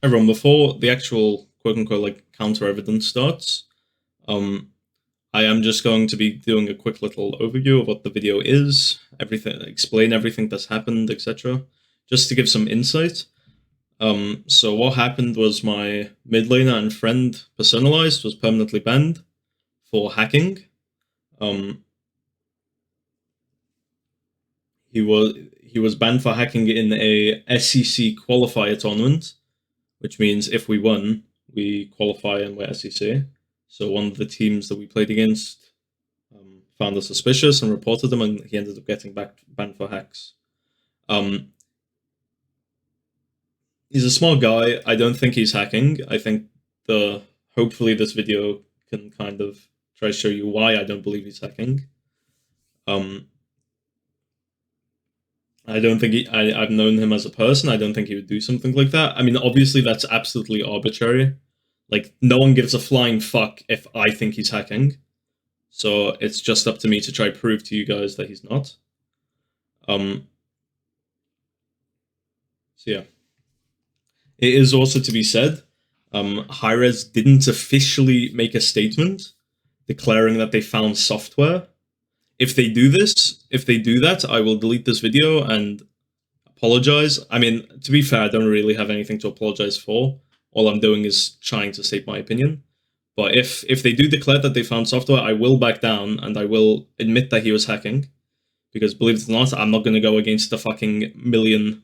Everyone, before the actual quote-unquote like counter evidence starts, I am just going to be doing a quick little overview of what the video is, everything, explain everything that's happened, etc., just to give some insight. So what happened was my mid laner and friend Personalised was permanently banned for hacking. He was banned for hacking in a SEC qualifier tournament, which means if we won, we qualify and we're SEC. So one of the teams that we played against found us suspicious and reported them, and he ended up getting banned for hacks. He's a small guy. I don't think he's hacking. I think hopefully this video can kind of try to show you why I don't believe he's hacking. I don't think I've known him as a person. I don't think he would do something like that. I mean, obviously that's absolutely arbitrary. Like, no one gives a flying fuck if I think he's hacking. So it's just up to me to try prove to you guys that he's not. So yeah. It is also to be said, Hi-Rez didn't officially make a statement declaring that they found software. If they do that, I will delete this video and apologize. I mean, to be fair, I don't really have anything to apologize for. All I'm doing is trying to state my opinion. But if they do declare that they found software, I will back down and I will admit that he was hacking. Because believe it or not, I'm not going to go against the fucking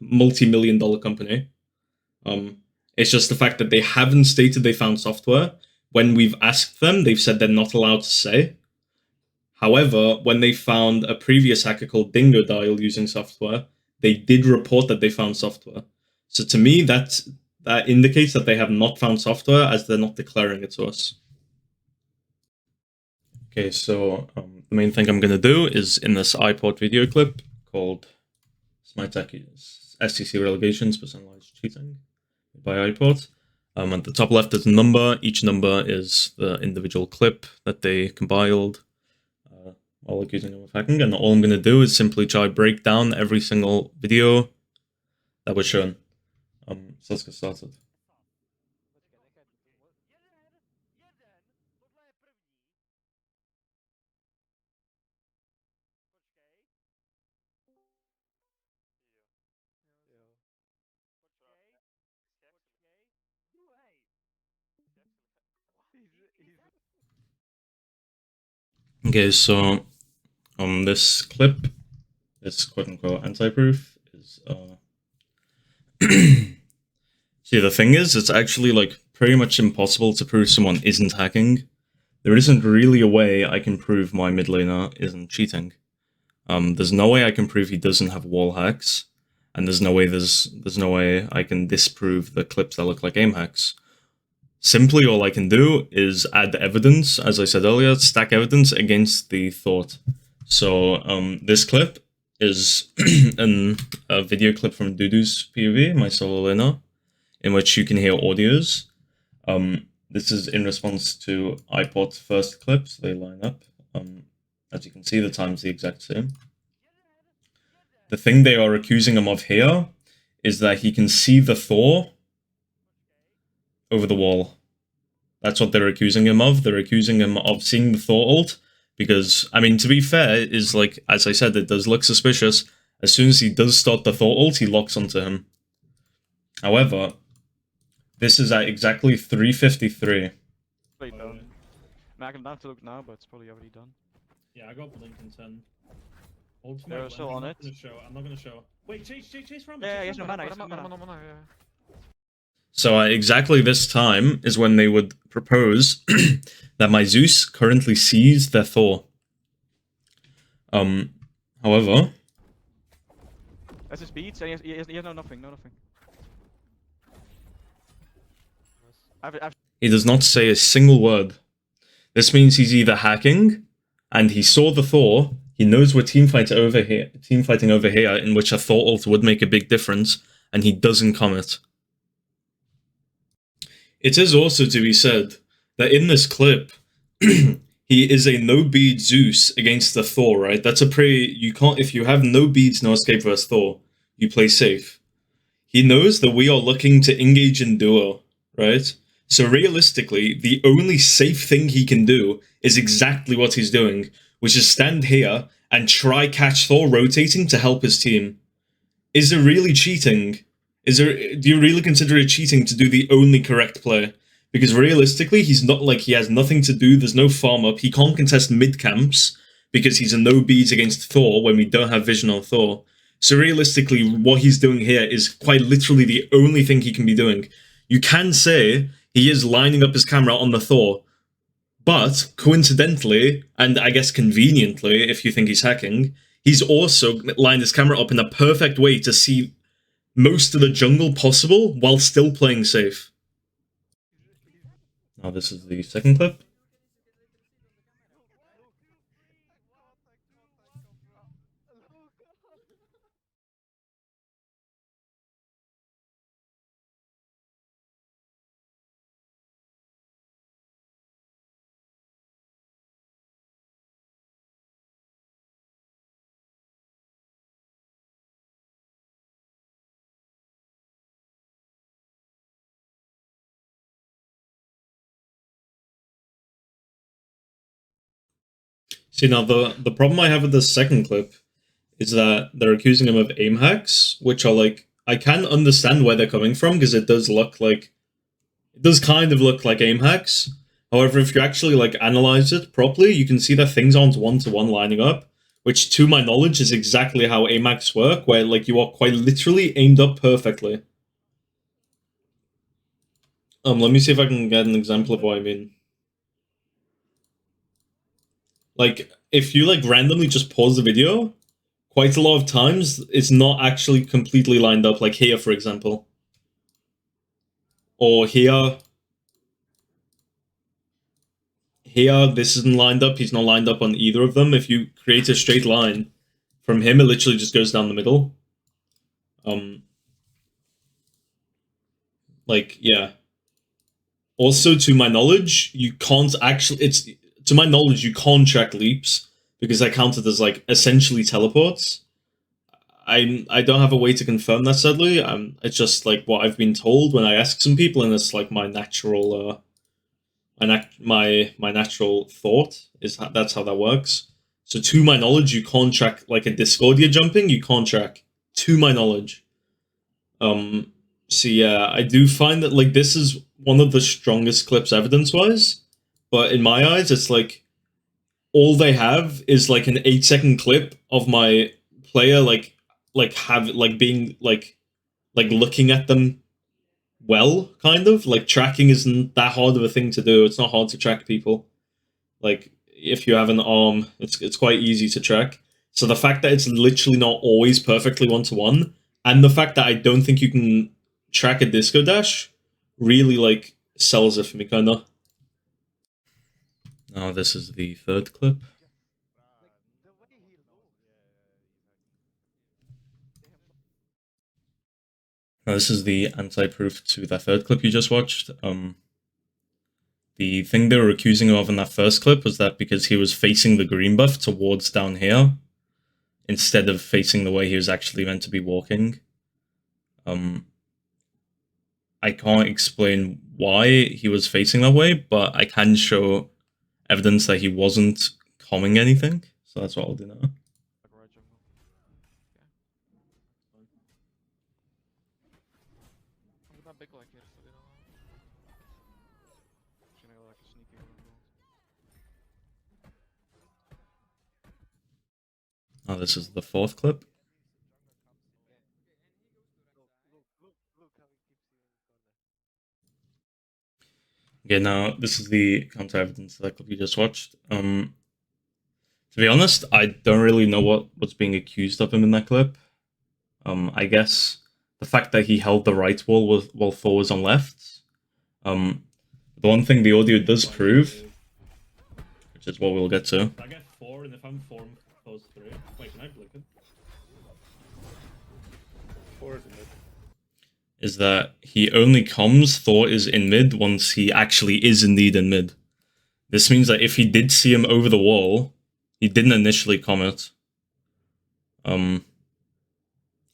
multi-million-dollar company. It's just the fact that they haven't stated they found software. When we've asked them, they've said they're not allowed to say. However, when they found a previous hacker called Dingo Dial using software, they did report that they found software. So to me, that indicates that they have not found software, as they're not declaring it to us. Okay, so the main thing I'm going to do is in this iPod video clip called SmiteTech SEC Relegations Personalized Cheating by iPod. At the top left is a number. Each number is the individual clip that they compiled while accusing them of hacking. And all I'm going to do is simply try to break down every single video that was shown. So let's get started. Okay, so this clip, this quote-unquote anti-proof, is see, the thing is, it's actually like pretty much impossible to prove someone isn't hacking. There isn't really a way I can prove my mid laner isn't cheating. There's no way I can prove he doesn't have wall hacks, and there's no way I can disprove the clips that look like aim hacks. Simply, all I can do is add evidence, as I said earlier, stack evidence against the thought. So this clip is a video clip from Dudu's POV, my solo laner, in which you can hear audios. This is in response to iPod's first clips. They line up. As you can see, the time's the exact same. The thing they are accusing him of here is that he can see the Thor over the wall. That's what they're accusing him of. They're accusing him of seeing the Thor ult, because, I mean, to be fair, is like, as I said, it does look suspicious. As soon as he does start the Thor ult, he locks onto him. However, this is at exactly 3:53. Done. I mean, I can have to look now, but it's probably already done. Yeah, I got Blink in 10. They're still on it. I'm not gonna show. Wait, chase from Yeah, he has no mana, yeah. So at exactly this time is when they would propose that my Zeus currently sees their Thor. However... That's his speed, so he has nothing. He does not say a single word. This means he's either hacking, and he saw the Thor, he knows we're teamfighting over here, in which a Thor ult would make a big difference, and he doesn't comment. It is also to be said that in this clip, he is a no-bead Zeus against the Thor, right? That's a pretty... You can't... If you have no beads, no escape versus Thor, you play safe. he knows that we are looking to engage in duo, right? So realistically, the only safe thing he can do is exactly what he's doing, which is stand here and try catch Thor rotating to help his team. Is it really cheating? Do you really consider it cheating to do the only correct play? Because realistically, he's not like he has nothing to do, there's no farm up, he can't contest mid camps because he's a no beads against Thor when we don't have vision on Thor. So realistically, what he's doing here is quite literally the only thing he can be doing. You can say he is lining up his camera on the Thor, but coincidentally, and I guess conveniently, if you think he's hacking, he's also lined his camera up in a perfect way to see most of the jungle possible while still playing safe. Now this is the second clip. See, now the problem I have with this second clip is that they're accusing him of aim hacks, which are like, I can understand where they're coming from because it does kind of look like aim hacks. However, if you actually like analyze it properly, you can see that things aren't one-to-one lining up, which to my knowledge is exactly how aim hacks work, where like you are quite literally aimed up perfectly. Let me see if I can get an example of what I mean. Like, if you like randomly just pause the video, quite a lot of times it's not actually completely lined up, like here, for example. Or here. Here, this isn't lined up. He's not lined up on either of them. If you create a straight line from him, it literally just goes down the middle. Like, yeah. Also, to my knowledge, you can't actually... To my knowledge, you can't track leaps because they're counted as, like, essentially teleports. I don't have a way to confirm that, sadly. It's just, like, what I've been told when I ask some people, and it's, like, my natural... my natural thought is that's how that works. So to my knowledge, you can't track like a Discordia jumping. You can't track, to my knowledge. So yeah, I do find that like this is one of the strongest clips evidence-wise, but in my eyes, it's like all they have is like an 8-second clip of my player being like looking at them well, kind of. Like, tracking isn't that hard of a thing to do. It's not hard to track people. Like, if you have an arm, it's quite easy to track. So the fact that it's literally not always perfectly one-to-one, and the fact that I don't think you can track a disco dash, really, like, sells it for me, kinda. Now this is the third clip. Now this is the anti-proof to that third clip you just watched. The thing they were accusing him of in that first clip was that because he was facing the green buff towards down here, instead of facing the way he was actually meant to be walking. I can't explain why he was facing that way, but I can show evidence that he wasn't comming anything, so that's what I'll do now. Now this is the fourth clip. Okay, now this is the counter evidence that clip you just watched. To be honest, I don't really know what's being accused of him in that clip. I guess the fact that he held the right wall while Thor was on left. The one thing the audio does prove, which is what we'll get to. I get 4, and if I'm 4, Thor's 3. Wait, can I blink it? 4 is in mid. Is that he only comes Thor is in mid once he actually is indeed in mid. This means that if he did see him over the wall, he didn't initially comment.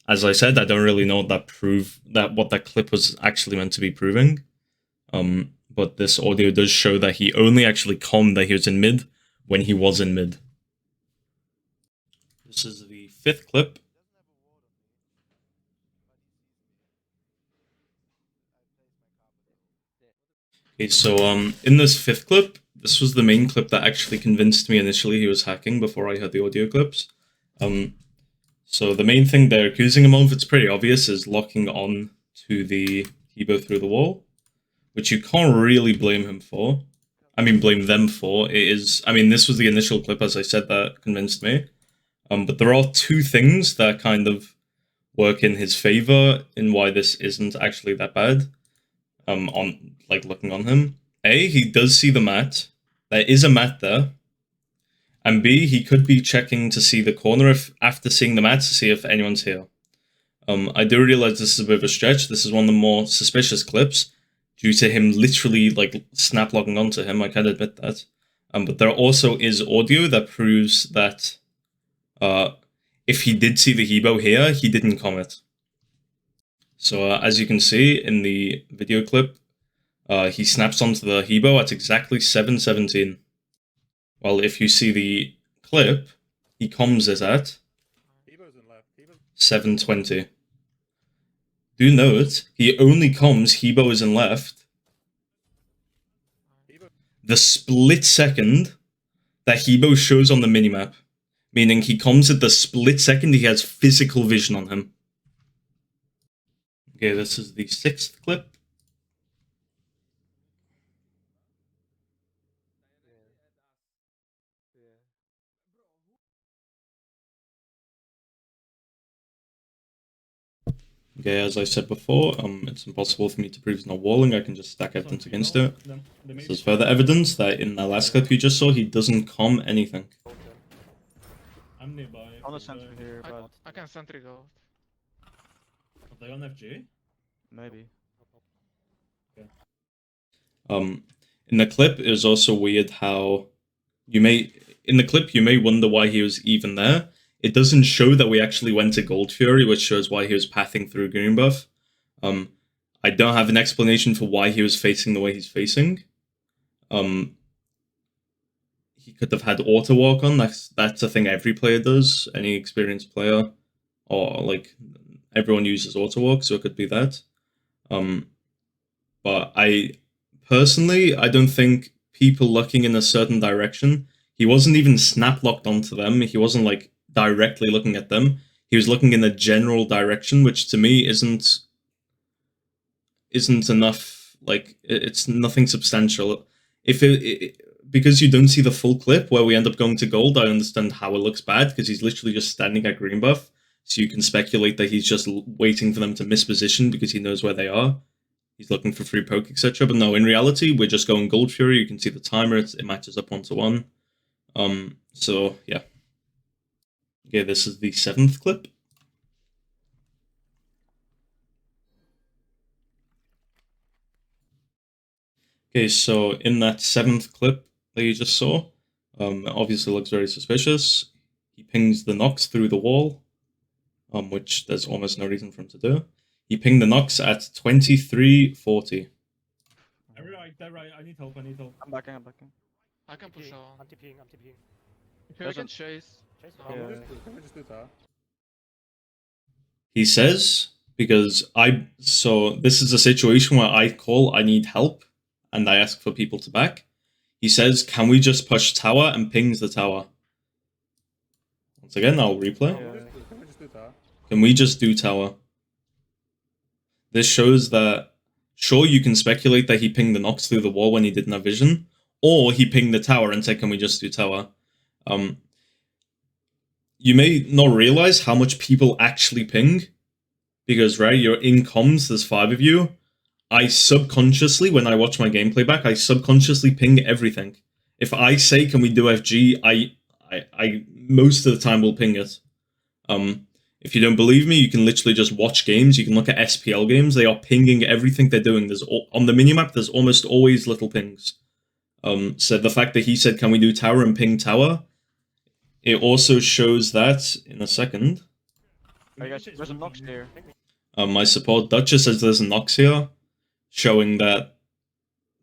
As I said, I don't really know what that clip was actually meant to be proving. But this audio does show that he only actually commed that he was in mid when he was in mid. This is the 5th clip. Okay, so in this 5th clip, this was the main clip that actually convinced me initially he was hacking before I heard the audio clips. So the main thing they're accusing him of, it's pretty obvious, is locking on to the Hebo through the wall, which you can't really blame him for. I mean, blame them for. It is, I mean, this was the initial clip, as I said, that convinced me. But there are two things that kind of work in his favor in why this isn't actually that bad. On like looking on him. A, he does see the mat. There is a mat there. And B, he could be checking to see the corner if after seeing the mat to see if anyone's here. I do realize this is a bit of a stretch. This is one of the more suspicious clips due to him literally like snap logging onto him. I can admit that. But there also is audio that proves that if he did see the Hebo here, he didn't comment. So as you can see in the video clip, he snaps onto the Hebo at exactly 7:17. While if you see the clip, he comms it at 7:20. Do note, he only comms Hebo is in left the split second that Hebo shows on the minimap. Meaning he comms at the split second he has physical vision on him. Okay, this is the 6th clip. Okay, as I said before, it's impossible for me to prove he's not walling. I can just stack evidence against it. So there's further evidence that in the last clip you just saw, he doesn't comm anything. I'm nearby. On the sentry here, but I can sentry go. Are they on FG? maybe. In the clip, it was also weird how in the clip you may wonder why he was even there. It doesn't show that we actually went to Gold Fury, which shows why he was pathing through green buff. I don't have an explanation for why he was facing the way he's facing. He could have had auto walk on. That's a thing every player does. Any experienced player, or like everyone uses auto walk, so it could be that. But I personally don't think people looking in a certain direction. He wasn't even snap locked onto them. He wasn't like directly looking at them. He was looking in a general direction, which to me isn't enough. Like it's nothing substantial. If because you don't see the full clip where we end up going to gold, I understand how it looks bad because he's literally just standing at green buff. So you can speculate that he's just waiting for them to misposition because he knows where they are. He's looking for free poke, etc. But no, in reality, we're just going Gold Fury. You can see the timer. It matches up 1-to-1. So, yeah. Okay, this is the 7th clip. Okay, so in that 7th clip that you just saw, it obviously looks very suspicious. He pings the Nox through the wall, which there's almost no reason for him to do. He pinged the Nox at 23:40. They're right. I need help. I'm backing. I can push on. I'm TPing. If you can chase. Yeah. Can we just do that? He says, so this is a situation where I need help, and I ask for people to back. He says, can we just push tower, and pings the tower. Once again, I'll replay. Can we just do that? Can we just do tower? This shows that, sure, you can speculate that he pinged the Nox through the wall when he didn't have vision, or he pinged the tower and said, can we just do tower? You may not realize how much people actually ping, because, right, you're in comms, there's 5 of you. I subconsciously, when I watch my gameplay back, I subconsciously ping everything. If I say, can we do FG, I most of the time will ping it. If you don't believe me, you can literally just watch games. You can look at SPL games. They are pinging everything they're doing. On the minimap, there's almost always little pings. So the fact that he said, can we do tower and ping tower, it also shows that, in a second. I guess there's a Nox here. My support Duchess says there's a Nox here, showing that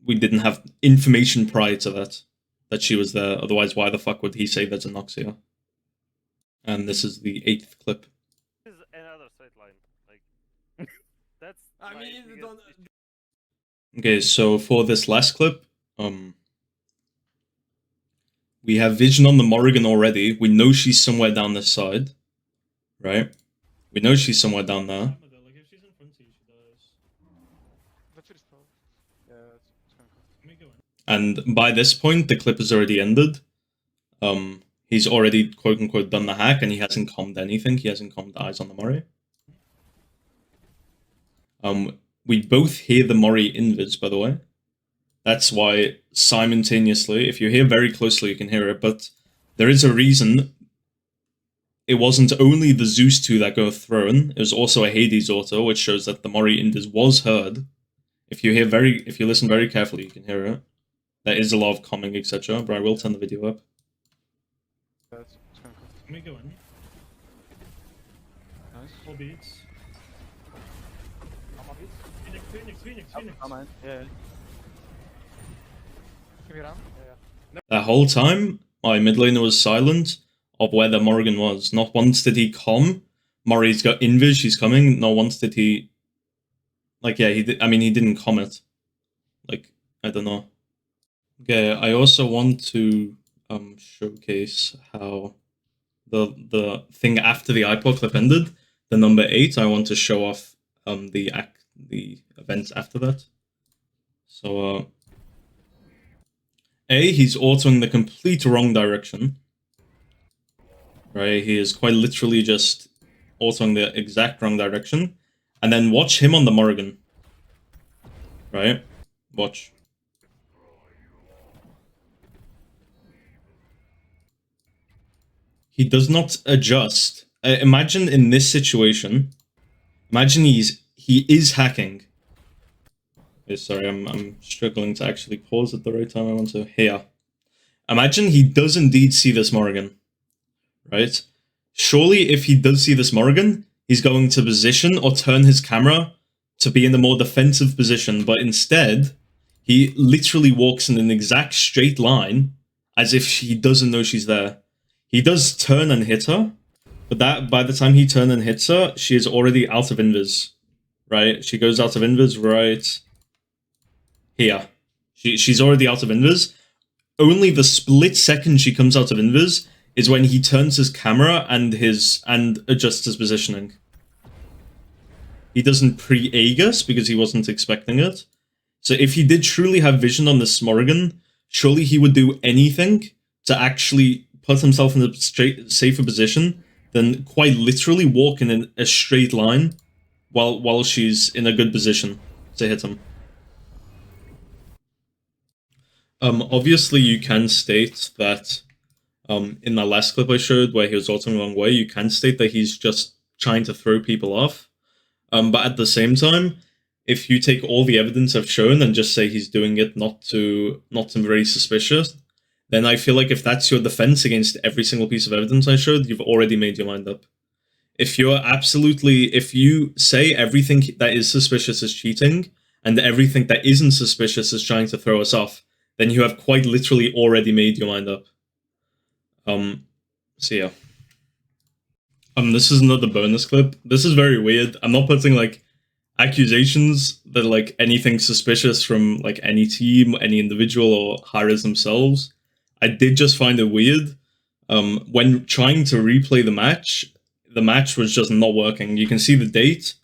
we didn't have information prior to that she was there. Otherwise, why the fuck would he say there's a Nox here? And this is the 8th clip. This is another straight line. Like, that's. I my mean, biggest don't. issue. Okay, so for this last clip, we have vision on the Morrigan already. We know she's somewhere down this side, right? We know she's somewhere down there. Like if she's in front of you, she dies. That's really slow. Yeah, it's kind of cool. Let me go in. And by this point, the clip has already ended. He's already quote unquote done the hack, and he hasn't commed anything. He hasn't commed eyes on the Mori. We both hear the Mori invis, by the way. That's why simultaneously, if you hear very closely, you can hear it. But there is a reason. It wasn't only the Zeus 2 that got thrown. It was also a Hades auto, which shows that the Mori invis was heard. If you listen very carefully, you can hear it. There is a lot of comming, etc. But I will turn the video up. Yeah, it's kind of cool. Let me go in. Nice. 4 beats. Phoenix. Oh man, yeah. Can we run? That whole time, my mid laner was silent of where the Morrigan was. Not once did he come. Mori's got invis, she's coming. Not once did he... Like, yeah, he didn't comment. Like, I don't know. Okay, I also want to showcase how the thing after the iPod clip ended, the number 8, I want to show off the events after that. So, he's autoing the complete wrong direction. Right, he is quite literally just autoing the exact wrong direction. And then watch him on the Morrigan. Right? Watch. He does not adjust. Imagine in this situation. Imagine he is hacking. Okay, sorry, I'm struggling to actually pause at the right time I want to. Here. Imagine he does indeed see this Morrigan. Right? Surely if he does see this Morrigan, he's going to position or turn his camera to be in a more defensive position, but instead, he literally walks in an exact straight line as if he doesn't know she's there. He does turn and hit her, but that by the time he turns and hits her, she is already out of invis. Right? She goes out of invis right here. She's already out of invis. Only the split second she comes out of invis is when he turns his camera and adjusts his positioning. He doesn't pre-Aegis because he wasn't expecting it. So if he did truly have vision on this Morrigan, surely he would do anything to actually put himself in a safer position than quite literally walk in a straight line while she's in a good position to hit him. Obviously you can state that in the last clip I showed where he was ulting the wrong way, you can state that he's just trying to throw people off. But at the same time, if you take all the evidence I've shown and just say he's doing it not to very suspicious, then I feel like if that's your defense against every single piece of evidence I showed, you've already made your mind up. If you say everything that is suspicious is cheating, and everything that isn't suspicious is trying to throw us off, then you have quite literally already made your mind up. So yeah. This is another bonus clip. This is very weird. I'm not putting, like, accusations that, like, anything suspicious from, like, any team, any individual, or Hi-Rez themselves. I did just find it weird. When trying to replay the match was just not working. You can see the date.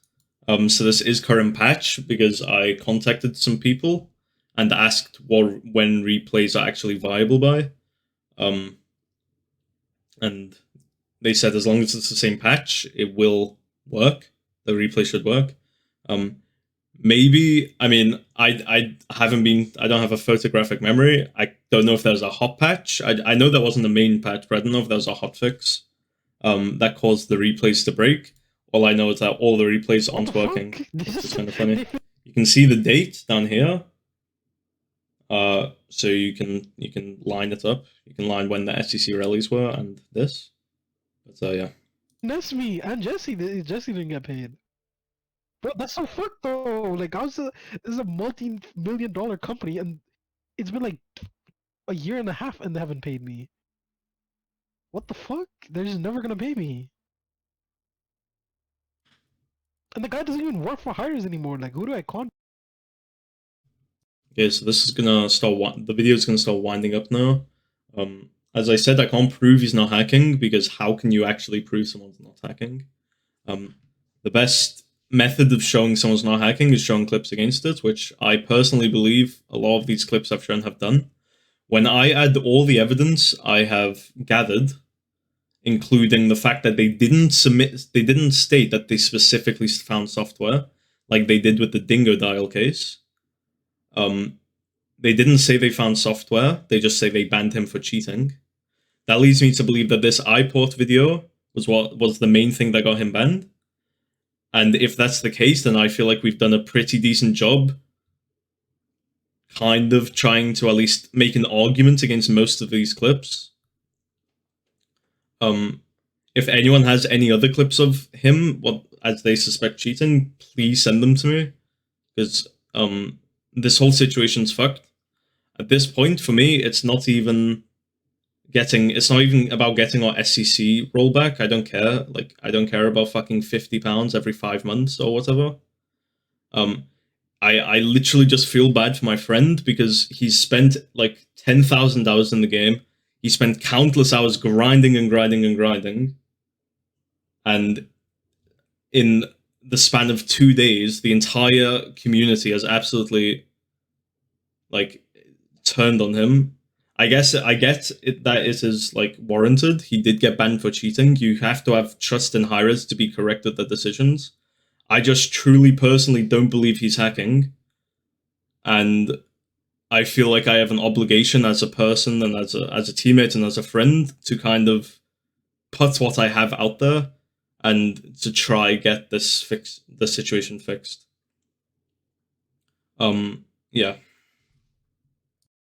So this is current patch, because I contacted some people and asked when replays are actually viable by. And they said as long as it's the same patch, it will work. The replay should work. Maybe, I mean, I don't have a photographic memory. I don't know if there's a hot patch. I know that wasn't the main patch, but I don't know if there was a hot fix that caused the replays to break. All I know is that all the replays aren't working. Which is kind of funny. You can see the date down here. So you can line it up. You can line when the SEC rallies were and this. But yeah. That's me and Jesse. Jesse didn't get paid. Bro, that's so fucked though. Like, this is a multi-million-dollar company, and it's been like a year and a half, and they haven't paid me. What the fuck? They're just never gonna pay me. And the guy doesn't even work for hires anymore. Like, who do I contact? Okay, so this is gonna start. The video is gonna start winding up now. As I said, I can't prove he's not hacking because how can you actually prove someone's not hacking? The best method of showing someone's not hacking is showing clips against it, which I personally believe a lot of these clips I've shown have done. When I add all the evidence I have gathered, including the fact that they didn't state that they specifically found software, like they did with the Dingo Dial case. They didn't say they found software, they just say they banned him for cheating. That leads me to believe that this iPort video was the main thing that got him banned. And if that's the case, then I feel like we've done a pretty decent job kind of trying to at least make an argument against most of these clips. If anyone has any other clips of him, as they suspect cheating, please send them to me. Because this whole situation's fucked. At this point, for me, it's not even about getting our SCC rollback. I don't care. Like, I don't care about fucking £50 every 5 months or whatever. I literally just feel bad for my friend because he's spent like 10,000 hours in the game. He spent countless hours grinding and grinding and grinding. And in the span of 2 days, the entire community has absolutely like turned on him. I get that it is like warranted. He did get banned for cheating. You have to have trust in Hi-Rez to be correct with the decisions. I just truly personally don't believe he's hacking. And I feel like I have an obligation as a person and as a teammate and as a friend to kind of put what I have out there and to try get the situation fixed. Yeah.